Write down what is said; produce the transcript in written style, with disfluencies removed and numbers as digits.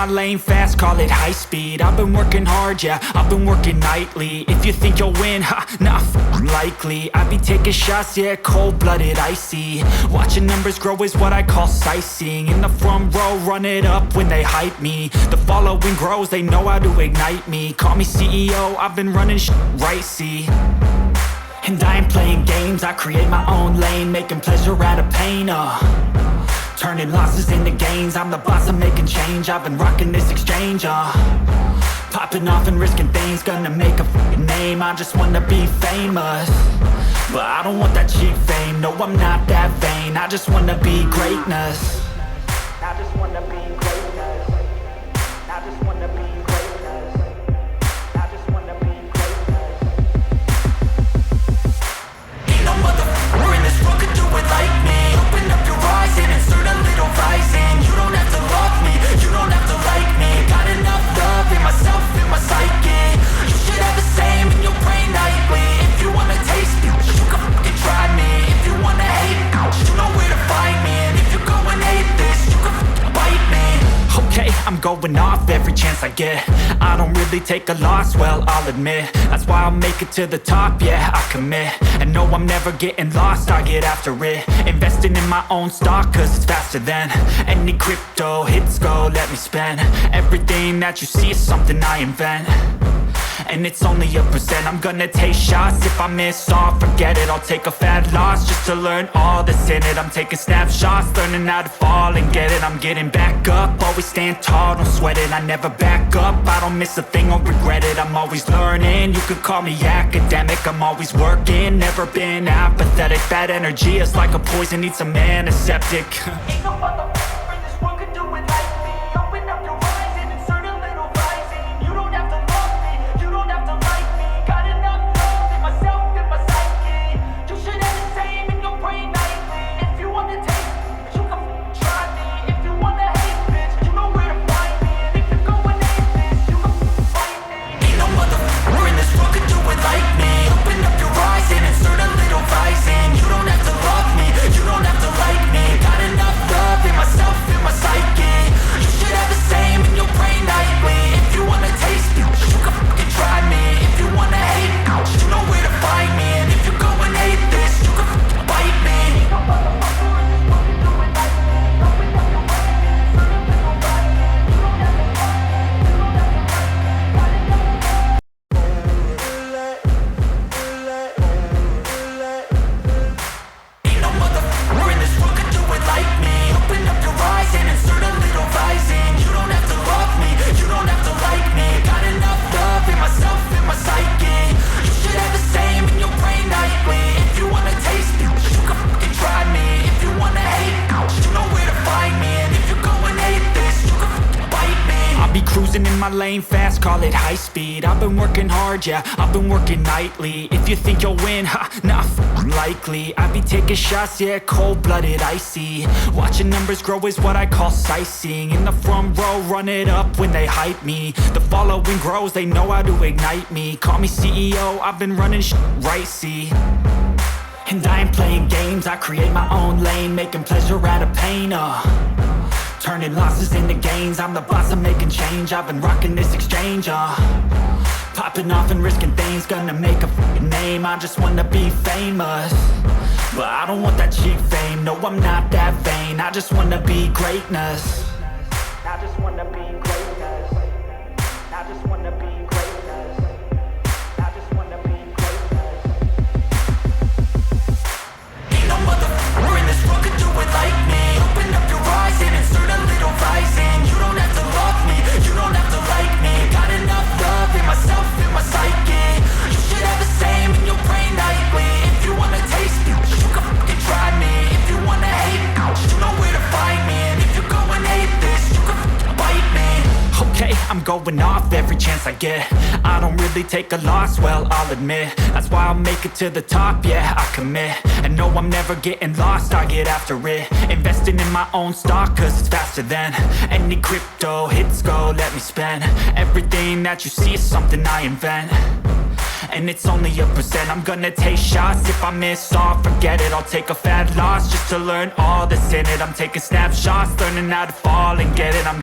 my lane fast, call it high speed. I've been working hard, yeah, I've been working nightly. If you think you'll win, ha, nah, likely. I be taking shots, yeah, cold-blooded, icy. Watching numbers grow is what I call sightseeing. In the front row, run it up when they hype me. The following grows, they know how to ignite me. Call me CEO, I've been running right, see. And I ain't playing games, I create my own lane, making pleasure out of pain, turning losses into gains, I'm the boss, I'm making change. I've been rocking this exchange, popping off and risking things, gonna make a f***ing name. I just wanna be famous, but I don't want that cheap fame. No, I'm not that vain, I just wanna be greatness. I just wanna be greatness. I just wanna be greatness. I just wanna be greatness. Ain't no motherfucker in this world could do it like me. Open up your eyes and insert a little rising. You don't have to love me, you don't have to like me. Got enough love in myself, in my psyche. You should have the same in your brain nightly. If you wanna taste me, you can fucking try me. If you wanna hate me, you know where to find me. And if you go and hate this, you can fucking bite me. Okay, I'm going off every chance I get. I don't really take a loss, well, I'll admit. That's why I'll make it to the top, yeah, I commit. And no, I'm never getting lost, I get after it. Investing in my own stock, cause it's faster than any crypto hits go, let me spend. Everything that you see is something I invent, and it's only a percent. I'm gonna take shots, if I miss all, forget it. I'll take a fat loss just to learn all that's in it. I'm taking snapshots, learning how to fall and get it. I'm getting back up, always stand tall, don't sweat it. I never back up, I don't miss a thing or regret it. I'm always learning, you could call me academic. I'm always working, never been apathetic. Bad energy is like a poison, needs some antiseptic. Ain't no motherfucker in this world could do it like me. Open up your eyes and insert a little rising. You don't have to love me, you don't have to like me. Got enough love in myself, in my psyche. You should have the same in your brain nightly. If you want to taste me, you can try me. If you want to hate, bitch, you know where to find me. And if you go and hate this, you can fight me. Ain't no motherfucker in this world could do it like me. Open up your eyes and insert a little rising. You don't have to love me, you don't have to like me. Got enough love in myself, in my psyche. You should have the same in your brain nightly. If you want to taste me, you can fucking try me. If you want to hate, you know where to find me. And if you go and hate this, you can fucking bite me. Ain't no motherfucker in this world can do it like me. Open up your eyes and insert a little rising. You don't have to love me, you don't have to like me. Got enough love. Ain't no motherfucker in this world could do it like me. Open up your eyes and insert a little rising. You don't have to love me, you don't have to like me. Got enough love in myself, in my psyche. You should have the same in your brain nightly. If you wanna taste me, you can fucking try me. If you wanna hate, you know where to find me. And if you go and hate this, you can fucking bite me. I'll be cruising in my lane fast, call it high speed. I've been working hard, yeah, I've been working nightly. If you think you'll win, ha, nah, likely. I be taking shots, yeah, cold-blooded, icy. Watching numbers grow is what I call sightseeing. In the front row, run it up when they hype me. The following grows, they know how to ignite me. Call me CEO, I've been running right, see. And I ain't playing games, I create my own lane, making pleasure out of pain, turning losses into gains, I'm the boss, I'm making change. I've been rocking this exchange, popping off and risking things, gonna make a f***ing name. I just wanna be famous, but I don't want that cheap fame. No, I'm not that vain, I just wanna be greatness. I just wanna be greatness. I just wanna be greatness. I just wanna be greatness. Ain't no motherfucker in this world could do it like me. Open up your eyes and insert a little rising. You don't have to love me, you don't have to like me. Got enough love in myself, in my psyche. You should have the same in your brain nightly. If you wanna taste me, you can fucking try me. If you wanna hate, you know where to find me. And if you go and hate this, you can fucking bite me. Okay, I'm going off every chance I get. I don't really take a loss, well, I'll admit. That's why I'll make it to the top, yeah, I commit. And no, I'm never getting lost, I get after it. Investing in my own stock, cause it's faster than any crypto hits go, let me spend. Everything that you see is something I invent, and it's only a percent. I'm gonna take shots, if I miss all, forget it. I'll take a fat loss just to learn all that's in it. I'm taking snapshots, learning how to fall and get it. I'm